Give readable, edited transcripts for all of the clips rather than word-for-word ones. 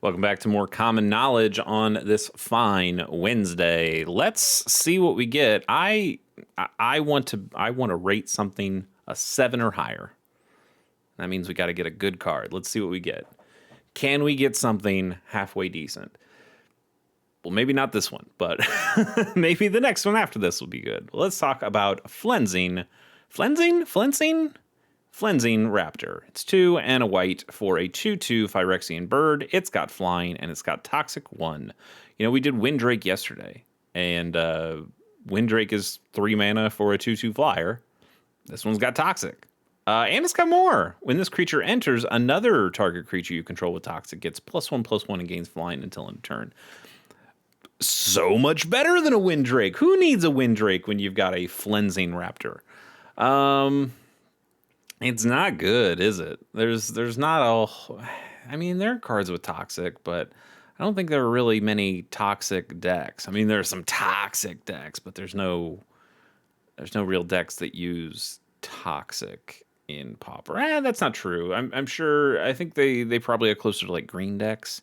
Welcome back to more common knowledge on this fine Wednesday. Let's see what we get. I want to rate something a 7 or higher. That means we got to get a good card. Let's see what we get. Can we get something halfway decent? Well, maybe not this one, but maybe the next one after this will be good. Let's talk about Flensing. Flensing Raptor. It's 2 and a white for a 2/2 Phyrexian bird. It's got flying and it's got toxic 1. You know, we did Windrake yesterday, and Windrake is 3 mana for a 2/2 flyer. This one's got toxic. And it's got more. When this creature enters, another target creature you control with toxic gets +1/+1 and gains flying until end of turn. So much better than a Windrake. Who needs a Windrake when you've got a Flensing Raptor? It's not good, is it? There's not a... I mean, there are cards with toxic, but I don't think there are really many toxic decks. I mean, there are some toxic decks, but there's no real decks that use toxic in Pauper. That's not true. I'm sure. I think they probably are closer to like green decks,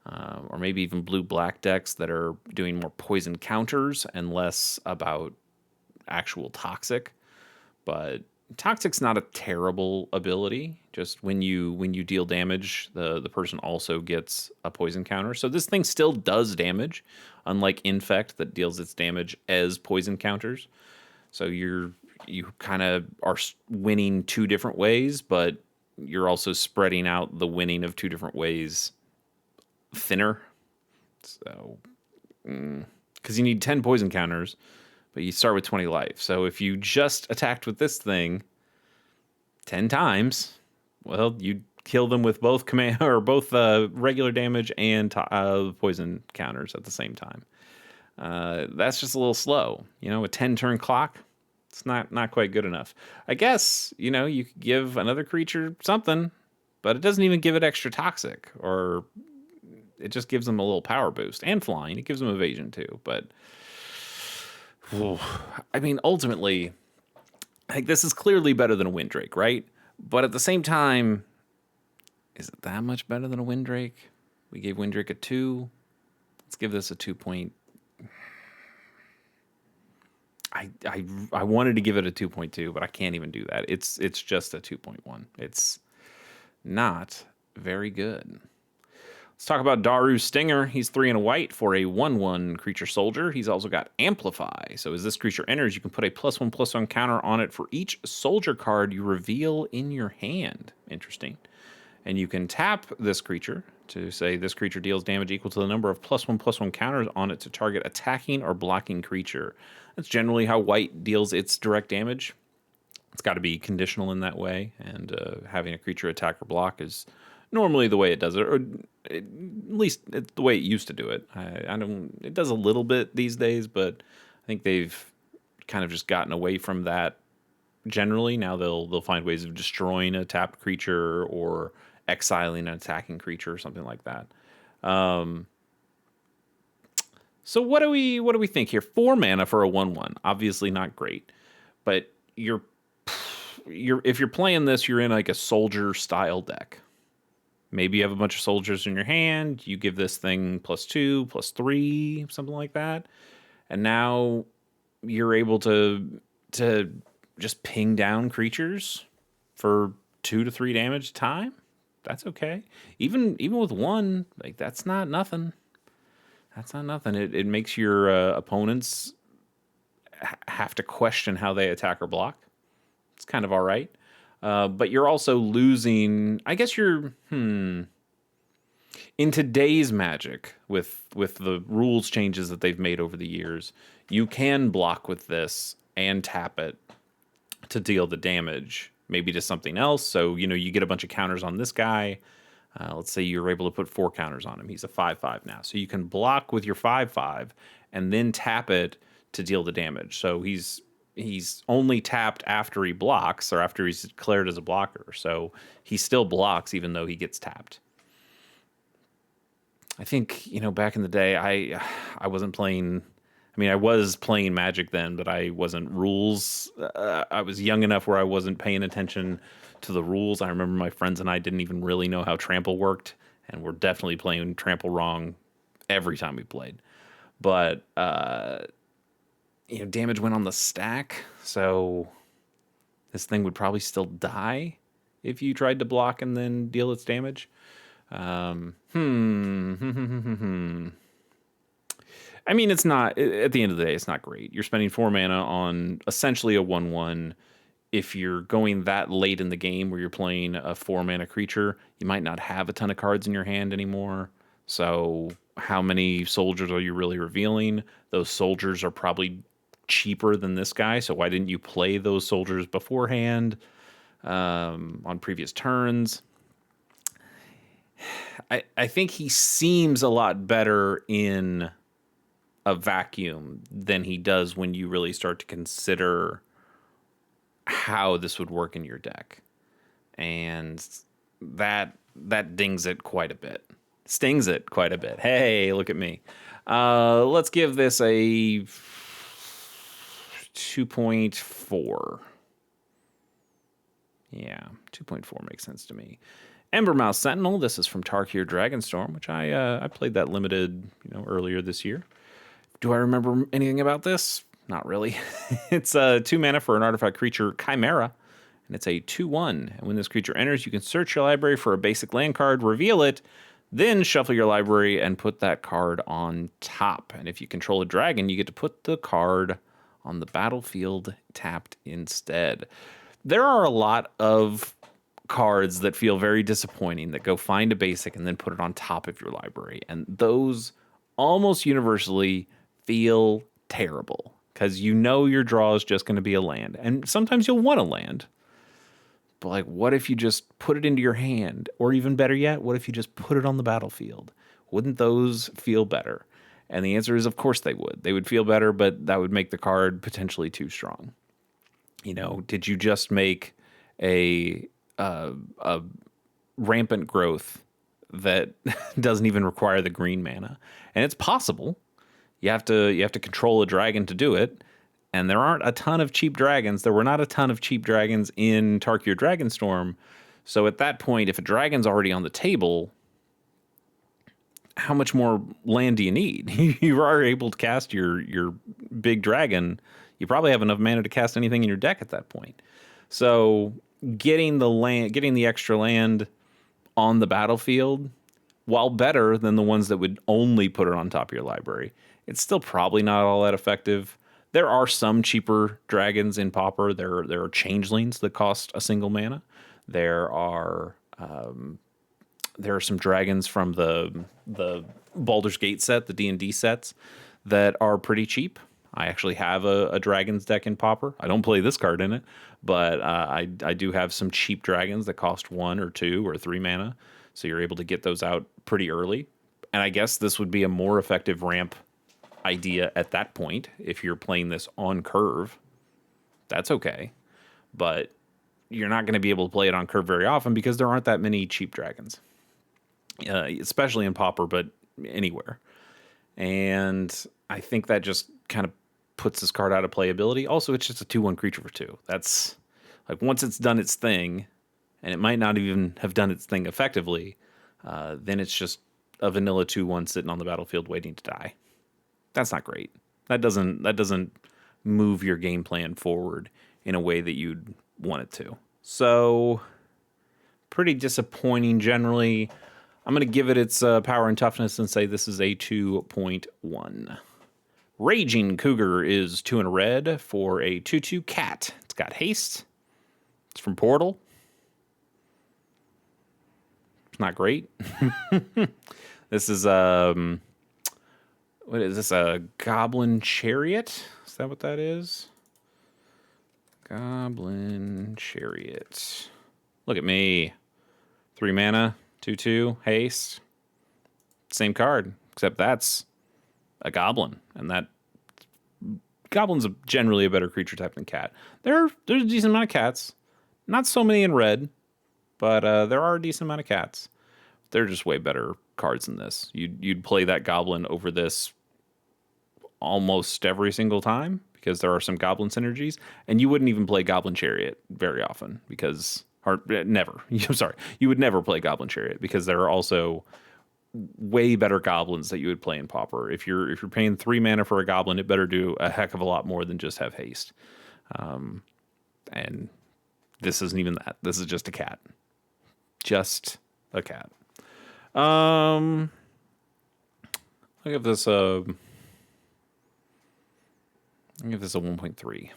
or maybe even blue-black decks that are doing more poison counters and less about actual toxic. But toxic's not a terrible ability. Just when you deal damage, the person also gets a poison counter. So this thing still does damage, unlike Infect that deals its damage as poison counters. So you kind of are winning 2 different ways, but you're also spreading out the winning of 2 different ways thinner. So because you need 10 poison counters, but you start with 20 life. So if you just attacked with this thing 10 times, well, you kill them with both command or both regular damage and poison counters at the same time. That's just a little slow. You know, a 10-turn clock, it's not quite good enough. I guess, you know, you could give another creature something, but it doesn't even give it extra toxic, or it just gives them a little power boost and flying. It gives them evasion too, but I mean, ultimately, like, this is clearly better than a Windrake, right? But at the same time, is it that much better than a Windrake? We gave Windrake a 2. Let's give this a 2 point. I wanted to give it a 2.2, but I can't even do that. It's just a 2.1. It's not very good. Let's talk about Daru Stinger. He's 3 and a white for a 1/1 creature soldier. He's also got Amplify. So as this creature enters, you can put a +1/+1 counter on it for each soldier card you reveal in your hand. Interesting. And you can tap this creature to say this creature deals damage equal to the number of +1/+1 counters on it to target attacking or blocking creature. That's generally how white deals its direct damage. It's got to be conditional in that way, and having a creature attack or block is normally the way it does it, or at least it's the way it used to do it. I don't. It does a little bit these days, but I think they've kind of just gotten away from that. Generally, now they'll find ways of destroying a tapped creature or exiling an attacking creature or something like that. So what do we think here? 4 mana for a 1/1. Obviously not great, but if you're playing this, you're in like a soldier style deck. Maybe you have a bunch of soldiers in your hand. You give this thing +2, +3, something like that. And now you're able to just ping down creatures for 2 to 3 damage time. That's okay. Even with 1, like, that's not nothing. That's not nothing. It makes your opponents have to question how they attack or block. It's kind of all right. But you're also losing, I guess you're, in today's Magic, with the rules changes that they've made over the years, you can block with this and tap it to deal the damage, maybe to something else. So, you know, you get a bunch of counters on this guy. Let's say you're able to put 4 counters on him. He's a 5/5 now. So you can block with your 5/5 and then tap it to deal the damage. So he's only tapped after he blocks, or after he's declared as a blocker. So he still blocks even though he gets tapped. I think, you know, back in the day, I wasn't playing. I mean, I was playing Magic then, but I wasn't rules. I was young enough where I wasn't paying attention to the rules. I remember my friends and I didn't even really know how Trample worked, and we're definitely playing Trample wrong every time we played. But damage went on the stack, so this thing would probably still die if you tried to block and then deal its damage. I mean, it's not, at the end of the day, it's not great. You're spending 4 mana on essentially a 1/1. If you're going that late in the game where you're playing a 4 mana creature, you might not have a ton of cards in your hand anymore. So how many soldiers are you really revealing? Those soldiers are probably cheaper than this guy. So why didn't you play those soldiers beforehand on previous turns? I think he seems a lot better in a vacuum than he does when you really start to consider how this would work in your deck. And that dings it quite a bit. Stings it quite a bit. Hey, look at me. Let's give this a 2.4. Yeah, 2.4 makes sense to me. Embermouse Sentinel. This is from Tarkir Dragonstorm, which I played that limited, earlier this year. Do I remember anything about this? Not really. It's 2 mana for an artifact creature, Chimera, and it's a 2/1. And when this creature enters, you can search your library for a basic land card, reveal it, then shuffle your library and put that card on top. And if you control a dragon, you get to put the card on the battlefield tapped instead. There are a lot of cards that feel very disappointing that go find a basic and then put it on top of your library. And those almost universally feel terrible because your draw is just going to be a land. And sometimes you'll want a land. But like, what if you just put it into your hand? Or even better yet, what if you just put it on the battlefield? Wouldn't those feel better? And the answer is, of course they would. They would feel better, but that would make the card potentially too strong. Did you just make a rampant growth that doesn't even require the green mana? And it's possible. You have to control a dragon to do it. And there aren't a ton of cheap dragons. There were not a ton of cheap dragons in Tarkir Dragonstorm. So at that point, if a dragon's already on the table, how much more land do you need? You are able to cast your big dragon. You probably have enough mana to cast anything in your deck at that point. So getting the extra land on the battlefield, while better than the ones that would only put it on top of your library, it's still probably not all that effective. There are some cheaper dragons in Pauper. There are changelings that cost a single mana. There are some dragons from the Baldur's Gate set, the D&D sets, that are pretty cheap. I actually have a dragons deck in Pauper. I don't play this card in it, but I do have some cheap dragons that cost 1 or 2 or 3 mana. So you're able to get those out pretty early. And I guess this would be a more effective ramp idea at that point. If you're playing this on curve, that's okay. But you're not going to be able to play it on curve very often because there aren't that many cheap dragons, especially in Pauper, but anywhere. And I think that just kind of puts this card out of playability. Also, it's just a 2/1 creature for 2. That's like, once it's done its thing, and it might not even have done its thing effectively, then it's just a vanilla 2/1 sitting on the battlefield waiting to die. That's not great. That doesn't move your game plan forward in a way that you'd want it to. So, pretty disappointing generally. I'm going to give it its power and toughness and say this is a 2.1. Raging Cougar is 2 in a red for a 2/2 cat. It's got haste. It's from Portal. It's not great. This is what is this? A Goblin Chariot? Is that what that is? Goblin Chariot. Look at me. 3 mana, 2/2, haste. Same card, except that's a goblin, and that goblin's generally a better creature type than cat. There's a decent amount of cats. Not so many in red, but there are a decent amount of cats. They're just way better cards than this. You'd play that goblin over this almost every single time because there are some goblin synergies, and you wouldn't even play Goblin Chariot very often because Or never. I'm sorry. You would never play Goblin Chariot because there are also way better goblins that you would play in Pauper. If you're paying 3 mana for a goblin, it better do a heck of a lot more than just have haste. And this isn't even that. This is just a cat. Just a cat. I'll give this a 1.3.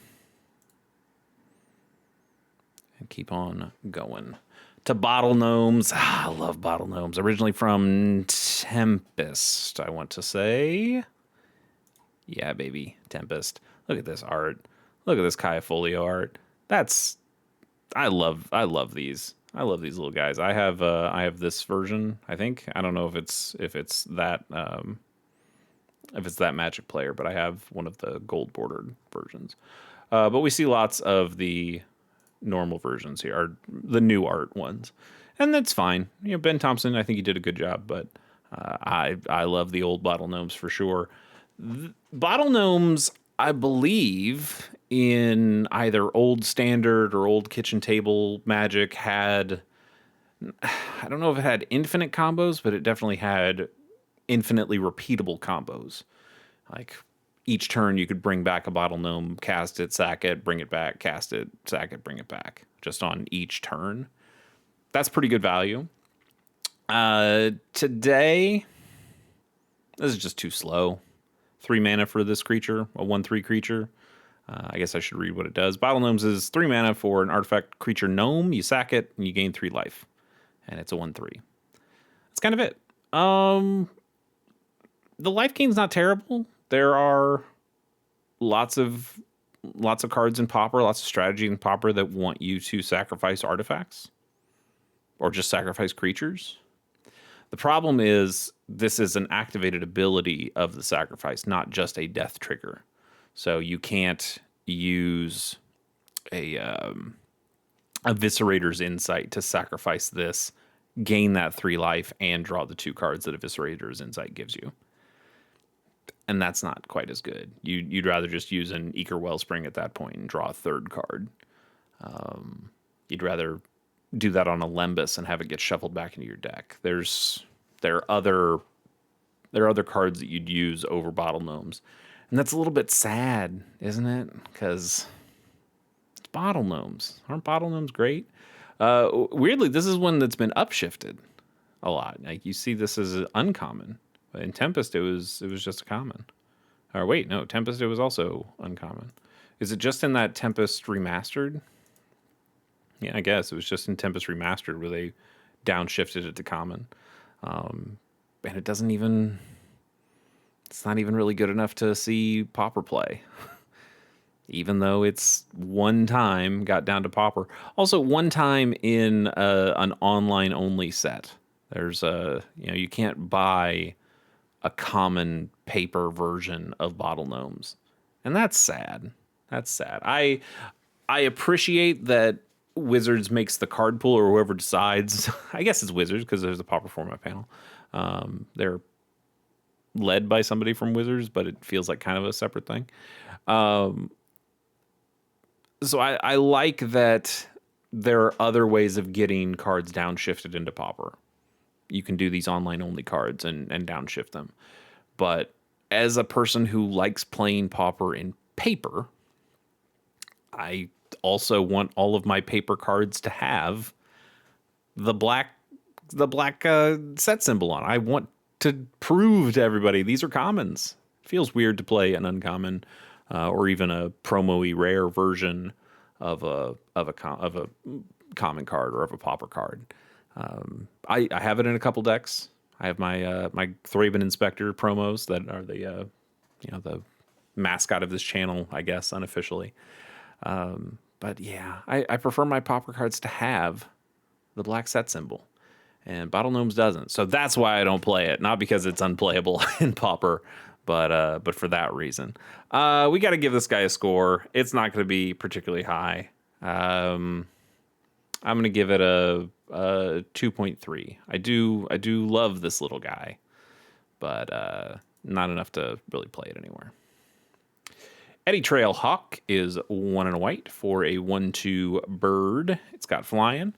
And keep on going. To Bottle Gnomes. I love Bottle Gnomes. Originally from Tempest, I want to say. Yeah, baby. Tempest. Look at this art. Look at this Kaya Folio art. I love these. I love these little guys. I have this version, I think. I don't know if it's that Magic player, but I have one of the gold bordered versions. But we see lots of the normal versions here, are the new art ones, and that's fine. Ben Thompson, I think he did a good job, but I love the old Bottle Gnomes for sure. Bottle Gnomes, I believe, in either old Standard or old Kitchen Table Magic had, I don't know if it had infinite combos, but it definitely had infinitely repeatable combos. Like each turn you could bring back a Bottle Gnome, cast it, sack it, bring it back, cast it, sack it, bring it back, just on each turn. That's pretty good value. Today, this is just too slow. 3 mana for this creature, a 1/3 creature. I guess I should read what it does. Bottle Gnomes is 3 mana for an artifact creature gnome. You sack it and you gain 3 life. And it's a 1/3. That's kind of it. The life gain's not terrible. There are lots of cards in Pauper, lots of strategy in Pauper that want you to sacrifice artifacts or just sacrifice creatures. The problem is this is an activated ability of the sacrifice, not just a death trigger. So you can't use a Eviscerator's Insight to sacrifice this, gain that 3 life, and draw the 2 cards that Eviscerator's Insight gives you. And that's not quite as good. You'd rather just use an Eager Wellspring at that point and draw a 3rd card. You'd rather do that on a Lembas and have it get shuffled back into your deck. There are other cards that you'd use over Bottle Gnomes. And that's a little bit sad, isn't it? Because it's Bottle Gnomes. Aren't Bottle Gnomes great? Weirdly, this is one that's been upshifted a lot. Like you see this as uncommon. But in Tempest, it was just a common. Or wait, no, Tempest, it was also uncommon. Is it just in that Tempest Remastered? Yeah, I guess it was just in Tempest Remastered where they downshifted it to common. And it doesn't even, it's not even really good enough to see Pauper play. Even though it's one time got down to Pauper. Also, one time in an online only set. There's you can't buy a common paper version of Bottle Gnomes. And that's sad. That's sad. I appreciate that Wizards makes the card pool, or whoever decides. I guess it's Wizards because there's a Pauper format panel. They're led by somebody from Wizards, but it feels like kind of a separate thing. So I like that there are other ways of getting cards downshifted into Pauper. You can do these online only cards and downshift them. But as a person who likes playing Pauper in paper, I also want all of my paper cards to have the black set symbol on. I want to prove to everybody these are commons. It feels weird to play an uncommon or even a promo-y rare version of a common card or of a Pauper card. I have it in a couple decks. I have my my Thraben Inspector promos that are the the mascot of this channel, I guess, unofficially. But yeah, I prefer my Pauper cards to have the black set symbol, and Bottle Gnomes doesn't. So that's why I don't play it. Not because it's unplayable in Pauper, but for that reason. We got to give this guy a score. It's not going to be particularly high. I'm going to give it a 2.3. I do love this little guy, but not enough to really play it anywhere. Eddie Trail Hawk is 1 and a white for a 1/2 bird. It's got flying.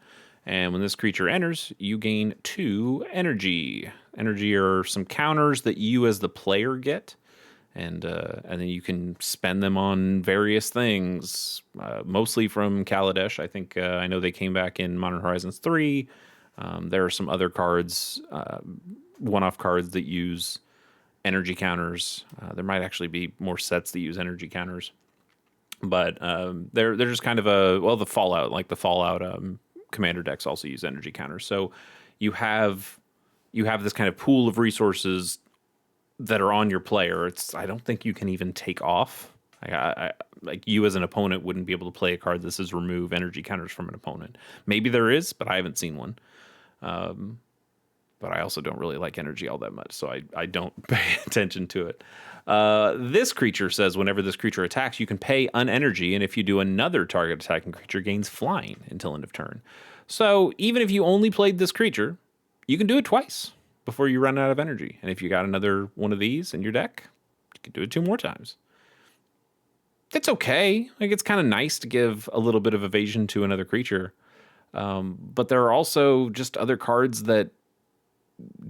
And when this creature enters, you gain 2 energy. Energy are some counters that you as the player get. And then you can spend them on various things, mostly from Kaladesh. I think I know they came back in Modern Horizons 3. There are some other cards, one-off cards that use energy counters. There might actually be more sets that use energy counters, but they're just kind of the Fallout, like the Fallout commander decks also use energy counters. So you have this kind of pool of resources that are on your player. I don't think you can even take off. Like you as an opponent wouldn't be able to play a card that says remove energy counters from an opponent. Maybe there is, but I haven't seen one. But I also don't really like energy all that much, so I don't pay attention to it. This creature says whenever this creature attacks, you can pay unenergy, and if you do, another target attacking creature gains flying until end of turn. So even if you only played this creature, you can do it twice before you run out of energy. And if you got another one of these in your deck, you can do it 2 more times. That's okay. Like, it's kind of nice to give a little bit of evasion to another creature. But there are also just other cards that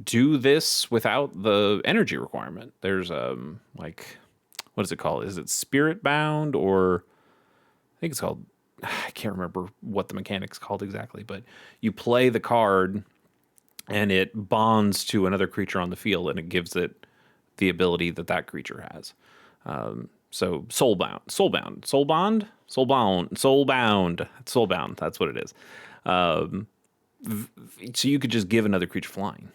do this without the energy requirement. There's like, what is it called? Is it Spirit Bound, or I think it's called, I can't remember what the mechanic's called exactly, but you play the card and it bonds to another creature on the field, and it gives it the ability that creature has. So Soulbound. That's what it is. So you could just give another creature flying.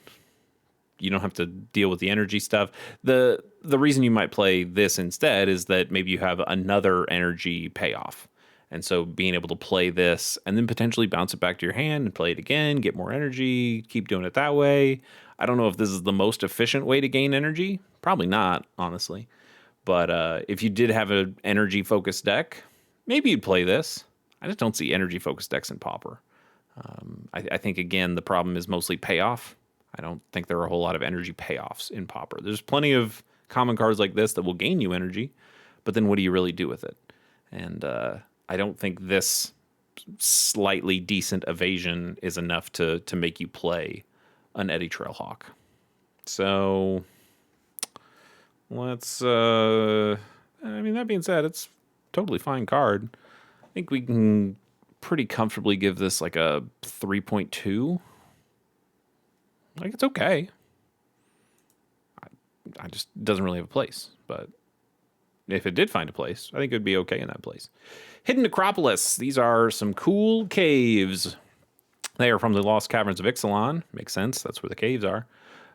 You don't have to deal with the energy stuff. The reason you might play this instead is that maybe you have another energy payoff. And so being able to play this and then potentially bounce it back to your hand and play it again, get more energy, keep doing it that way. I don't know if this is the most efficient way to gain energy. Probably not, honestly. But if you did have an energy-focused deck, maybe you'd play this. I just don't see energy-focused decks in Pauper. I think, again, the problem is mostly payoff. I don't think there are a whole lot of energy payoffs in Pauper. There's plenty of common cards like this that will gain you energy, but then what do you really do with it? And I don't think this slightly decent evasion is enough to make you play an Eddie Trailhawk. So let's, that being said, it's a totally fine card. I think we can pretty comfortably give this like a 3.2. Like, it's okay. I just doesn't really have a place, but if it did find a place, I think it would be okay in that place. Hidden Necropolis. These are some cool caves. They are from the Lost Caverns of Ixalan. Makes sense. That's where the caves are.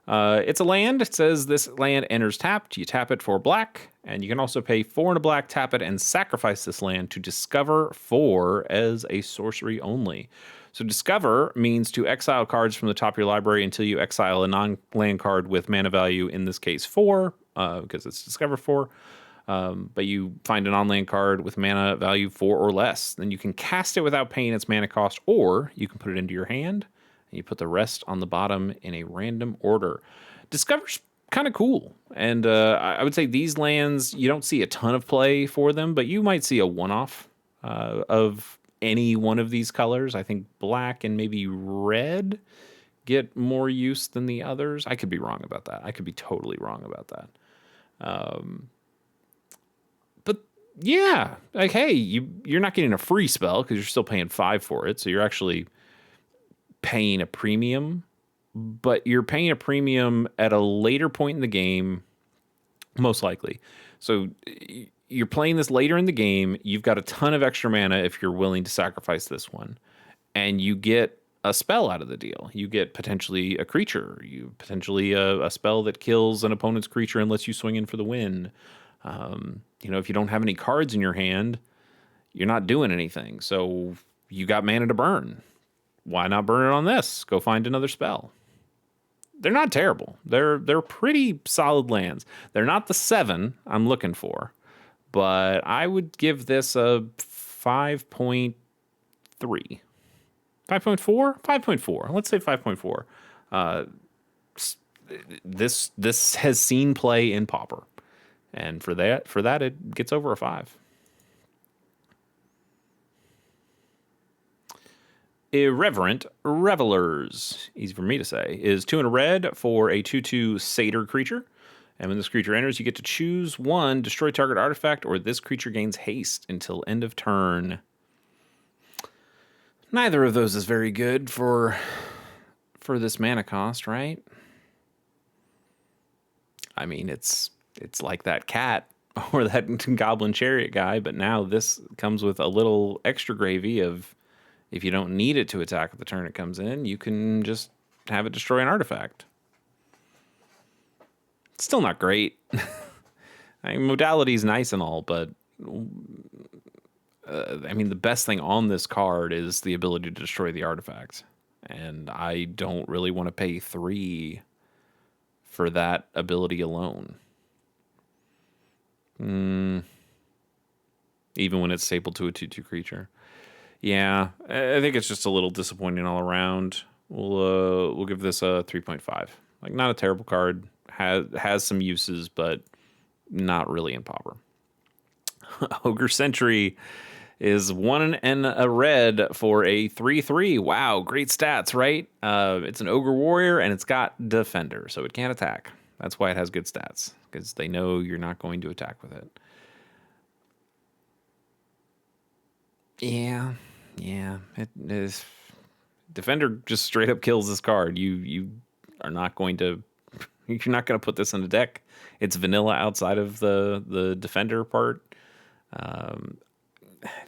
It's a land. It says this land enters tapped. You tap it for black, and you can also pay 4 and a black, tap it, and sacrifice this land to discover 4 as a sorcery only. So discover means to exile cards from the top of your library until you exile a non-land card with mana value, in this case 4, because it's discover 4. But you find an on-land card with mana value 4 or less. Then you can cast it without paying its mana cost, or you can put it into your hand, and you put the rest on the bottom in a random order. Discover's kind of cool. And I would say these lands, you don't see a ton of play for them, but you might see a one-off of any one of these colors. I think black and maybe red get more use than the others. I could be wrong about that. I could be totally wrong about that. But yeah, like, hey, you're not getting a free spell because you're still paying 5 for it. So you're actually paying a premium, but you're paying a premium at a later point in the game, most likely. So you're playing this later in the game. You've got a ton of extra mana if you're willing to sacrifice this one, and you get a spell out of the deal. You get potentially a creature. You potentially a spell that kills an opponent's creature and lets you swing in for the win. If you don't have any cards in your hand, you're not doing anything. So you got mana to burn. Why not burn it on this? Go find another spell. They're not terrible. They're pretty solid lands. They're not the 7 I'm looking for, but I would give this a 5.3. 5.4? 5.4. Let's say 5.4. This has seen play in Pauper. And for that, it gets over a 5. Irreverent Revelers, easy for me to say, is 2 and a red for a 2/2 satyr creature. And when this creature enters, you get to choose one, destroy target artifact, or this creature gains haste until end of turn. Neither of those is very good for this mana cost, right? I mean, it's like that cat or that goblin chariot guy, but now this comes with a little extra gravy of, if you don't need it to attack at the turn it comes in, you can just have it destroy an artifact. It's still not great. I mean, modality is nice and all, but I mean, the best thing on this card is the ability to destroy the artifact. And I don't really want to pay 3 for that ability alone. Even when it's stapled to a 2/2 creature. Yeah, I think it's just a little disappointing all around. We'll give this a 3.5. Like, not a terrible card. Has some uses, but not really in Pauper. Ogre Sentry is 1 and a red for a 3/3. Wow, great stats, right? It's an Ogre Warrior, and it's got Defender, so it can't attack. That's why it has good stats, because they know you're not going to attack with it. Yeah, it is. Defender just straight up kills this card. You are not going to. You're not going to put this in the deck. It's vanilla outside of the Defender part.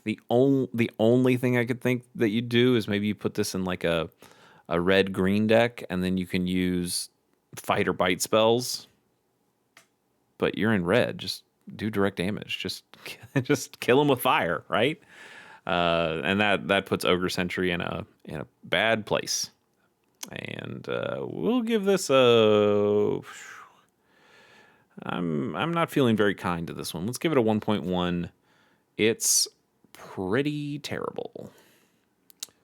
The only thing I could think that you do is maybe you put this in like a red green deck, and then you can use fight or bite spells. But you're in red. Just do direct damage. Just kill him with fire, right? And that puts Ogre Sentry in a bad place. And we'll give this a. I'm not feeling very kind to this one. Let's give it a 1.1. It's pretty terrible.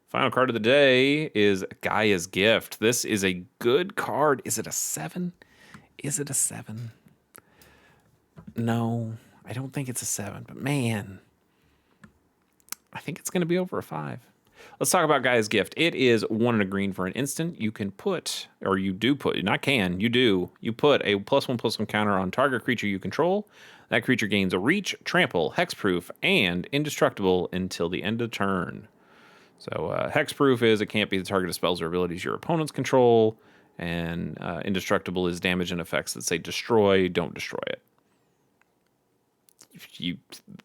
Final card of the day is Gaia's Gift. This is a good card. Is it a 7? Is it a 7? No, I don't think it's a 7. But man, I think it's going to be over a 5. Let's talk about Gaia's Gift. It is 1 and a green for an instant. You can put, or you do put, not can, you do. You put a +1/+1 counter on target creature you control. That creature gains a reach, trample, hexproof, and indestructible until the end of turn. So hexproof is it can't be the target of spells or abilities your opponents control. And indestructible is damage and effects that say destroy, don't destroy it.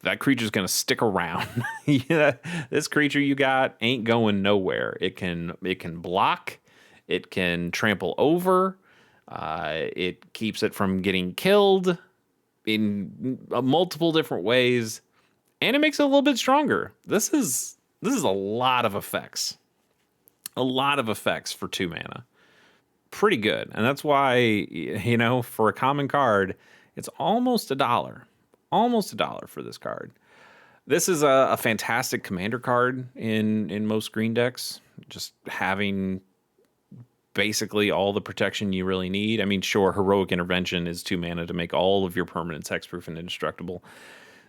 That creature's gonna stick around. Yeah, this creature you got ain't going nowhere. It can block, it can trample over, it keeps it from getting killed in multiple different ways, and it makes it a little bit stronger. This is a lot of effects. A lot of effects for 2 mana. Pretty good. And that's why, for a common card, it's almost $1. Almost $1 for this card. This is a fantastic commander card in most green decks. Just having basically all the protection you really need. I mean, sure, Heroic Intervention is 2 mana to make all of your permanents hexproof and indestructible.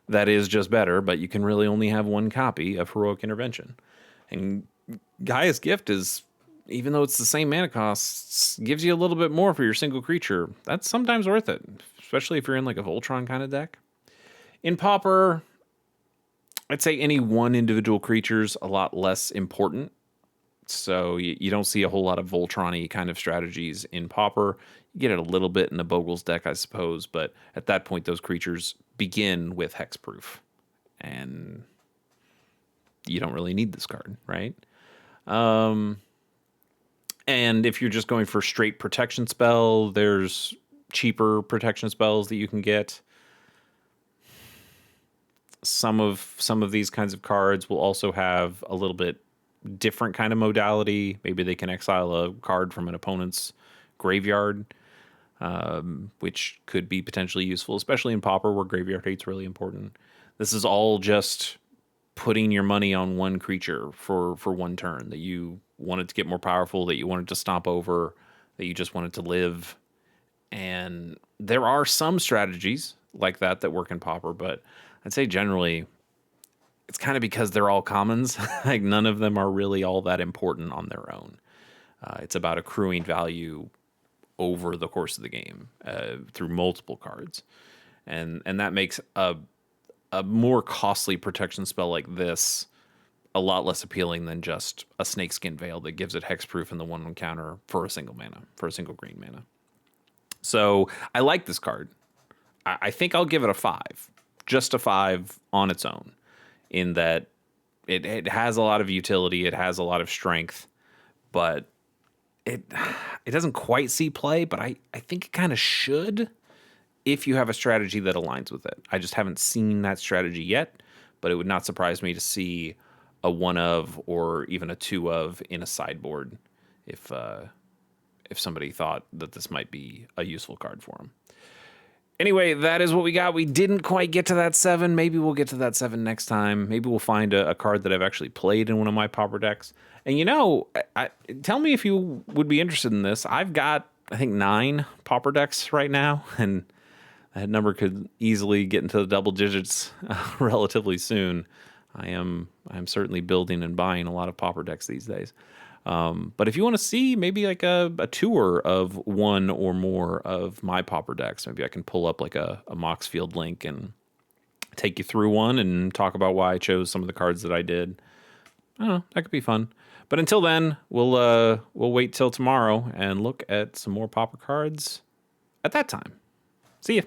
That is just better, but you can really only have 1 copy of Heroic Intervention. And Gaia's Gift is, even though it's the same mana costs, gives you a little bit more for your single creature. That's sometimes worth it, especially if you're in like a Voltron kind of deck. In Pauper, I'd say any one individual creature's a lot less important. So you don't see a whole lot of Voltron-y kind of strategies in Pauper. You get it a little bit in the Bogle's deck, I suppose, but at that point, those creatures begin with hexproof. And you don't really need this card, right? And if you're just going for straight protection spell, there's cheaper protection spells that you can get. Some of these kinds of cards will also have a little bit different kind of modality. Maybe they can exile a card from an opponent's graveyard, which could be potentially useful, especially in Pauper where graveyard hate's really important. This is all just putting your money on one creature for 1 turn that you wanted to get more powerful, that you wanted to stomp over, that you just wanted to live. And there are some strategies like that work in Pauper, but I'd say generally it's kind of because they're all commons. Like none of them are really all that important on their own. It's about accruing value over the course of the game through multiple cards, and that makes a more costly protection spell like this a lot less appealing than just a Snakeskin Veil that gives it hexproof in the 1/1 counter for a single mana, for a single green mana. So I like this card. I think I'll give it a 5, just a 5 on its own, in that it has a lot of utility, it has a lot of strength, but it doesn't quite see play, but I think it kind of should if you have a strategy that aligns with it. I just haven't seen that strategy yet, but it would not surprise me to see a 1 of or even a 2 of in a sideboard if somebody thought that this might be a useful card for them. Anyway, that is what we got. We didn't quite get to that 7. Maybe we'll get to that 7 next time. Maybe we'll find a card that I've actually played in one of my Pauper decks. And you know, tell me if you would be interested in this. I've got, I think, 9 Pauper decks right now, and that number could easily get into the double digits relatively soon. I'm certainly building and buying a lot of Pauper decks these days. But if you want to see maybe like a tour of one or more of my Pauper decks, maybe I can pull up like a Moxfield link and take you through one and talk about why I chose some of the cards that I did. I don't know, that could be fun. But until then, we'll wait till tomorrow and look at some more Pauper cards at that time. See ya.